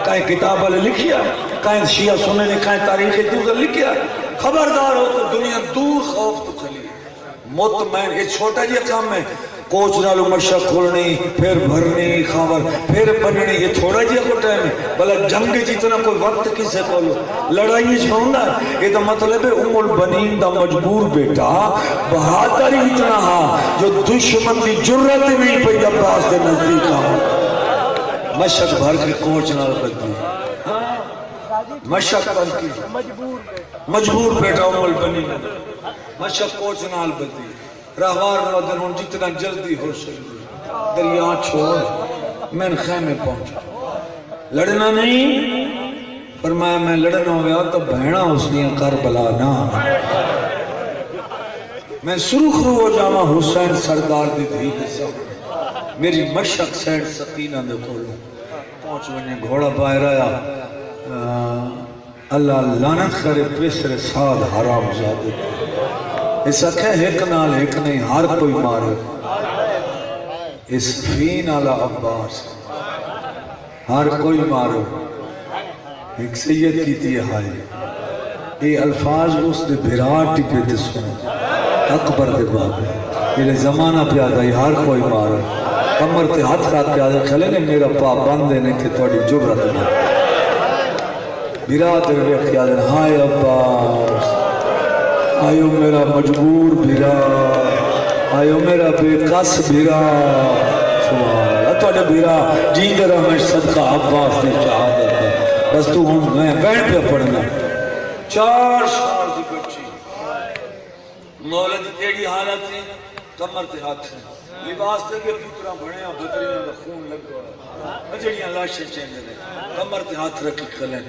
کہیں کتاب والے لکھیا کہیں شیعہ سننے نے کہیں تاریخ دوسر لکھیا خبردار ہو تو دنیا دور خوف تو کھلی مطمئن یہ چھوٹا جی کام ہے کوچ نالو مشق کھولنی پھر بھرنی خبر پھر بننی یہ تھوڑا جی کو ٹائم ہے بلا جنگ جتنا کوئی وقت کسے کھولو لڑائی چھوڑنا یہ تو مطلب ہے ام البنین دا مجبور بیٹا بہادر اتنا ہاں جو دشمن دی جرت نہیں پہ عباس دے نزدیک آؤں مشق بھر کے کوچ نال بدلی مشق بھر کی مجبور بیٹا ام البنین مشق کوچ نال بدلی راہوار نوادن ہون جتنا جلدی ہو سکتی دریا چھوڑ میں خیمے پہنچا لڑنا نہیں فرمایا میں لڑنا ہو گیا تو بہنا اس نے کربلا نہ میں سرخ رو ہو جاما حسین سردار دی دھی کے سب میری مشق سینڈ سکینہ دے کھولو پہنچ میں گھوڑا باہر آیا اللہ لعنت کرے پیسر ساد حرام زادے اس اکھے ایک نال ایک نہیں ہر کوئی مارے اس فین علا عباس ہر کوئی مارو ایک سید کی تھی ہائے یہ الفاظ اس دے بھراٹی پہ دے سنے اکبر دے بابے یہ زمانہ پہ آدھا ہی ہر کوئی مارو کمر تے ہاتھ رات پہ آدھا کھلے نے میرا پاپ بندے نے کہ توڑی جبرت نے بھرات دے کیا دے ہائے عباس آئیو میرا مجبور بھیرا آئیو میرا بے قص بھیرا سبحان اللہ توڑے بھیرا جی درہ میں صدقہ عباس نے شہادت ہے بس تو ہوں میں بیٹھ پہ پڑھنا 4 سال دی بچی مولد تیڑی حالت ہے کمر تے ہاتھ ہے لباس دے کے پترا بنیا بکریاں دا خون لگا جڑیاں لاشیں چیندے نے کمر تے ہاتھ رکھ کے کھلے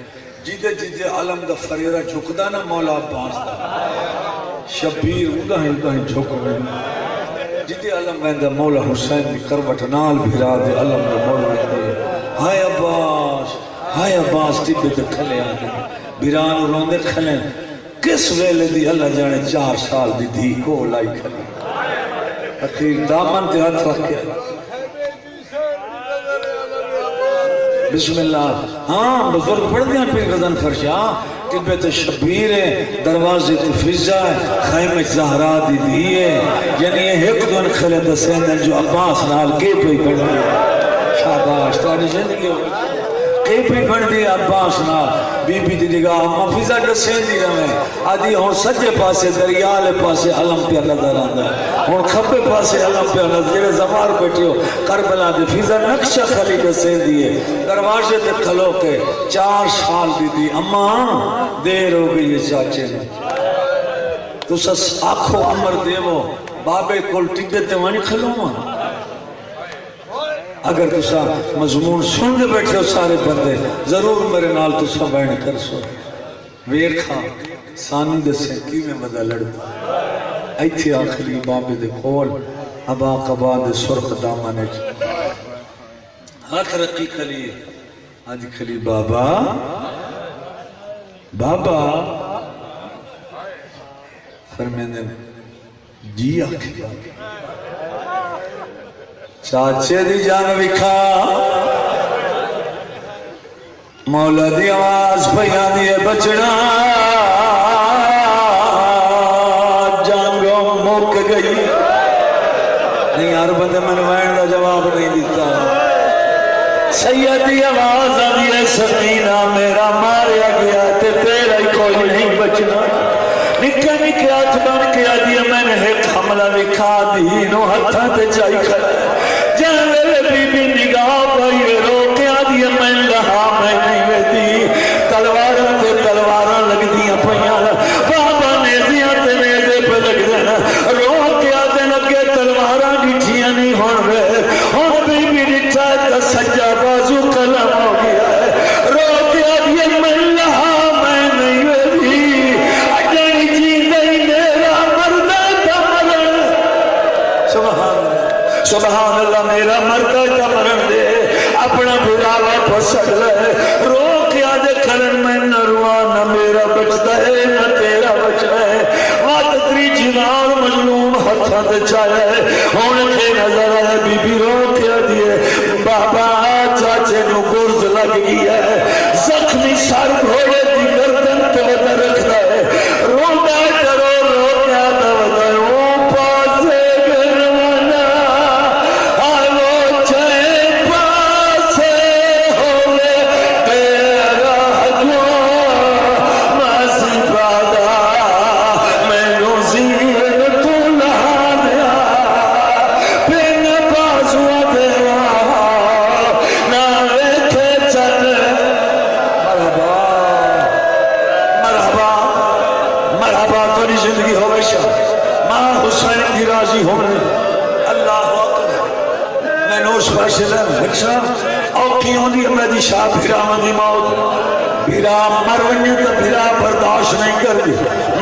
جیدے جیدے عالم دا فریرہ جھکدا نا مولا عباس دا شبیر ادا ہی جھک رہے جیدے علم ویندا مولا حسین دی کروٹ نال بھرا دے علم دا مولا ویندے ہائے عباس ٹبے تے کھلے آ گئے بھران روندے کھلے کس ویلے دی اللہ جانے 4 سال دی دھی کو لائی کھلی اخیر دامن تے ہاتھ رکھ کے بسم اللہ ہاں بزرگ پڑھ دیا پھر غزن فرشا طبع تے شبیر ہے دروازے تے فضا ہے خیمہ زہرا دی دی ہے یعنی یہ ایک دن کھلے دسیندن جو عباس نال کے پہ پڑھ دیا شاباش تاری زندگی ہو کے پہ پڑھ دیا عباس نال بی بی دی نگاہ مفیزہ دسیندی رہے آدھی ہون سجے پاسے دریالے پاسے علم پہ نظر آندہ ہون کھپے پاسے علم پہ نظر جیرے زمار بیٹھے ہو کربلا دی فیضہ نقشہ خلی دسیندی ہے دروازے تے کھلو کے 4 سال دی اماں دیر ہو گئی یہ چاچے نے تو سس آنکھوں عمر دیو بابے کول ٹبے تے وانی کھلو ماں اگر تسا مضمون سن دے بیٹھے ہو سارے بندے ضرور میرے نال تسا بیان کر سو ویکھا سانی دسے کی میں مدہ لڑتا ایتھی آخری بابے دے کول ابا قبا دے سرخ دامانے ہاتھ رقی کھلی آدھی کھلی بابا بابا فرمینے جی آخری بابا چاچے دی جان وکھا مولا دی آواز پیاں دیئے بچنا جانگو موک گئی نہیں یار بندے میں نوائن دا جواب نہیں دیتا سیدی آواز آدھیے سکینہ میرا ماریا گیا تے تیرا ہی کوئی نہیں بچنا نکے نکے آج بن کے آدھیے میں نے ایک حملہ وکھا دینوں ہتھاں تے چائی کھڑا جہاں میرے بی بی نگاہ پائی رو کے آدھی میں رہا میں نہیں ویدی تلواراں تے تلواراں لگ دیاں پہیاں بابا نیزیاں تے نیزے پہ لگ دینا رو کے آدھے لگے تلواراں ڈٹھیاں نہیں ہون رہے اور بی بی ڈٹھا تا سجا بازو قلم ہو گیا ہے رو کے آدھے میں رہا میں نہیں ویدی اجانی جی نہیں میرا مردہ تا مرن سبحان اللہ میرا مردہ کا مرن دے اپنا بھراوا پسڑ لے رو کیا دے کھلن میں نہ روا نہ میرا بچتا ہے نہ تیرا بچا ہے وات تری جنار مجلوم ہتھا دے چاہے ہونے کے نظر آئے بی بی رو کیا دیئے بابا چاچے نو گرز لگ گیا ہے زخمی سار گھوڑے دی گردن پہ وطا رکھتا ہے رو دائے کرو رو کیا دا وطا ہے او پاسے گروانا شاہ بھیرا مندی موت بھیرا مرونی تو بھیرا برداشت نہیں کر دی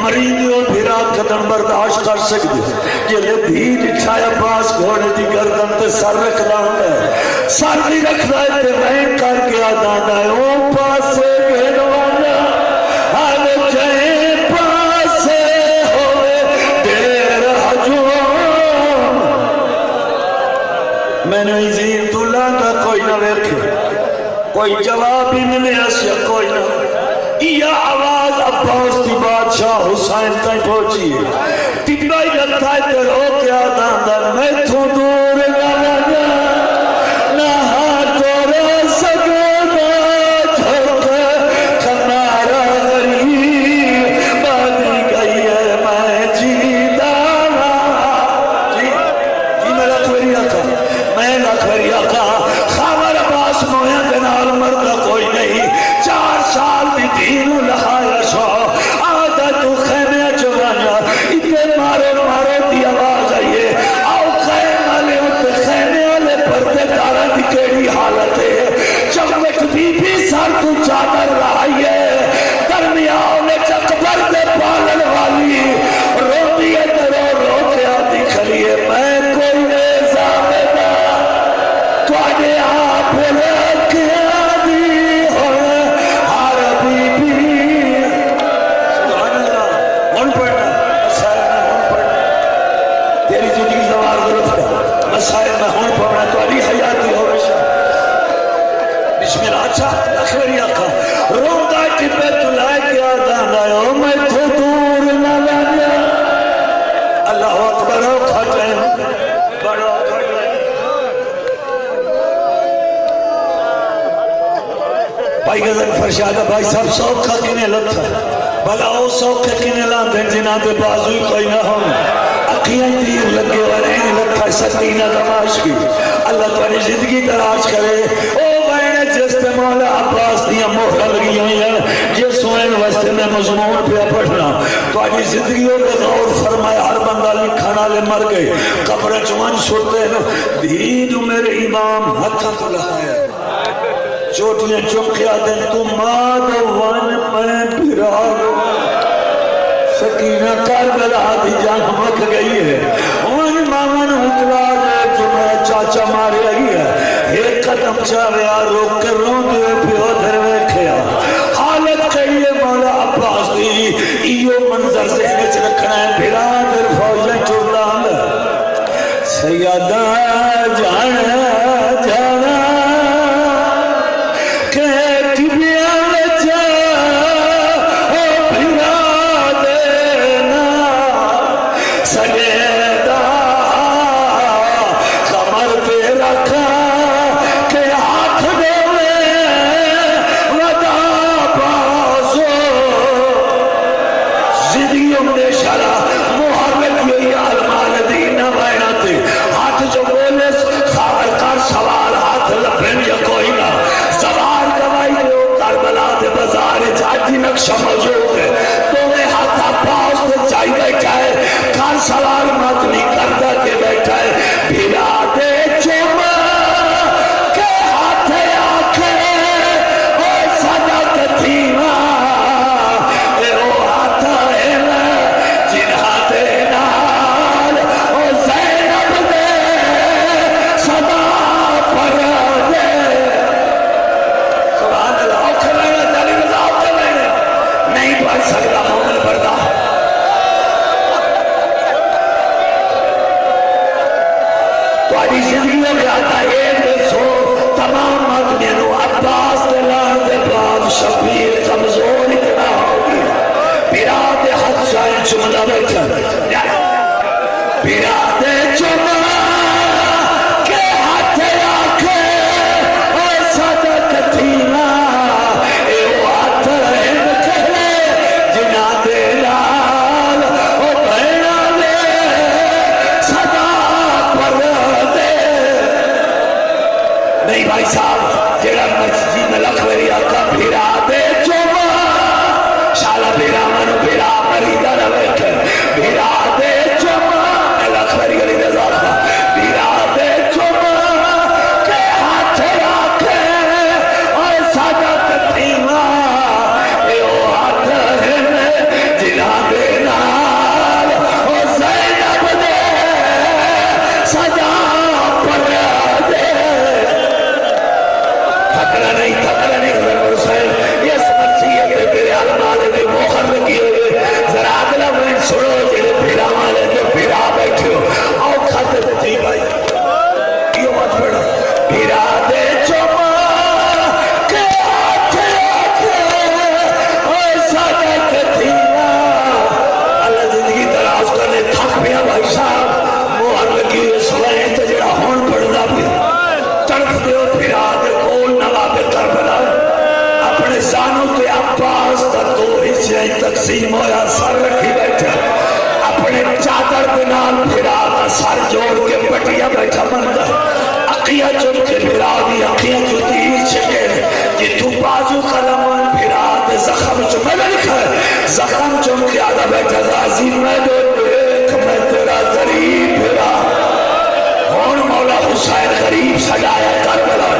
مریضی اور بھیرا قدم برداشت کر سکتی یہ لے دھیر اٹھایا باس گھوڑے دی گردن تے سر رکھنا ہے سر دی رکھنا ہے تے رہن کر کے آدھانا ہے او پاسے گھنوانا آلے جائیں پاسے ہوئے دیر حجوم میں نے عزیز دلہ کا کوئی نہ ویکھے کوئی جواب ہی ملے اسیا کوئی نہ یہ آواز عباس دی بادشاہ حسین تائیں پہنچی ہے ٹکڑائی لگتا ہے تے رو کیا داندر میں تو دور لگا نہ ہاتھوں رو سگنا جھوک کھنارا غریب بادی گئی ہے میں جیدانا جی میں لکھوری آقا میں لکھوری آقا خامر عباس مویا دنال مردہ کوئی نہیں 4 سال بھی دینو لہایا شو آدھا تو خیمہ جوانا اتنے مارے مارے دی آواز آئیے آؤ خیمہ لے بھائی غزل فرشادہ بھائی صاحب سوکھا کنے لتھا بھلا او سوکھا کنے لاندھن جنہاں دے بازوی کوئی نہ ہوں اکھیاں تیر لگے والے ہیں لتھا سکینہ دماش کی اللہ تمہاری زندگی تراش کرے او بہنے جس تے مولا عباس دیا مہرہ لگی ہوئی ہیں جس سوئن وستے میں مضمون پہ پڑھنا تمہاری زندگیوں پہ غور فرمائے ہر بندہ لکھنا لے مر گئے قبر چوان سوتے ہیں دید میرے امام ہتھا تو لہایا چوٹیاں چمکیا دیں تم مادوان میں پیراغ سکینہ کربلا دی جان مک گئی ہے ان مامن اکلا دے تمہیں چاچا مارے گئی ہے ایک قدم چاہے روک کر رون دے پیو دھر ویکھیا حالت کہیے مولا عباس دی ایو منظر ذہن چ رکھنا ہے بھرا در فوجیں چولان سیادہ جانا جانا نقشہ موجود ہے تو میں ہاتھا پاس تو چاہی بیٹھا ہے کار سوال مات نہیں کردہ کے بیٹھا ہے بھیرا دے چوما کے ہاتھے آکھے اور سجا کتھیما اے او ہاتھا ہے نا جن ہاتھے نال او زینب دے صدا پر دے سبحان اللہ اوکھے لائے جالی رضا اوکھے لائے نہیں پڑھ سکتا مومن پڑھتا تو آدھی زندگیوں میں آتا ہے سو تمام آدمیوں عباس دلان دے بعد شبیر کمزور اتنا ہوگی بیراد حد شاہن چمدہ بیٹھا بیراد چمدہ کے ہاتھ آکھے اور صدق تھینا اے وہ ہاتھ ہے نہیں بھائی صاحب جیڑا مسجد میں لکھوری آقا بھیرا دے چوما شالا بھیرا منو بھیرا مریدہ رویت بھیرا دے چوما لکھوری گلی نظارہ بھیرا دے چوما کے ہاتھ آکھے اور صدق تھیما اے او ہاتھ ہے جنہ دے نال او زینب دے سجا پر دے تھکنا نہیں حضرت حسین یہ سمجھیے کہ میرے علماء نے موخر لگی ہوئے ذرا اگلا میں سنو جنہیں بھیڑا والے جو بھیڑا بیٹھے ہو آؤ کھاتے تھے جی بھائی کیوں مت پڑھا بھیڑا دے چوما کے آٹھے اور صدق تھینا اللہ زندگی دراز کرنے تھک پیا بھائی صاحب موہر لگی ہوئے سوائیں تو جڑا ہون پڑھنا پیا طرف دیو بھیڑا دے کول نواب کربلا اپنے زانوں کے عباس تا دو حصے تقسیم ہویا سر رکھی بیٹھا اپنے چادر بنال بھیڑا دا سر جوڑ کے پٹیا بیٹھا مندہ اقیہ چل کے بھیڑا دی اقیہ جو تیر چھکے جی تو بازو قلمان بھیڑا دے زخم چو میں لکھا ہے زخم چل کے آدھا بیٹھا غازی میں دو دیکھ میں تیرا غریب بھیڑا ہون مولا حسین غریب سجایا کربلا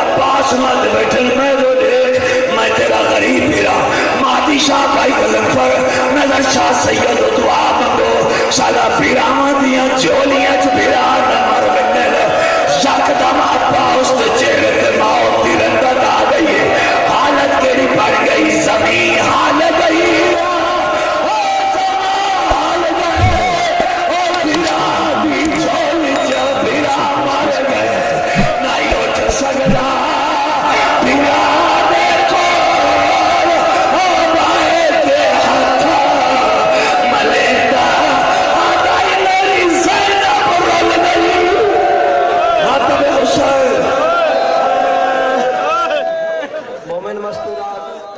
عباس مات بیٹھن میں دو دیکھ میں تیرا غریب بھیرا مادی شاہ بھائی غزنفر نظر شاہ سید و دعا مندو شاہ بھیرا مادیاں جولیاں جو بھیرا نمر بننے لے یکدم عباس تے چہرے تے موت دی رندت آ گئی ہے حالت کیڑی پڑ گئی زمین حال گئی بعد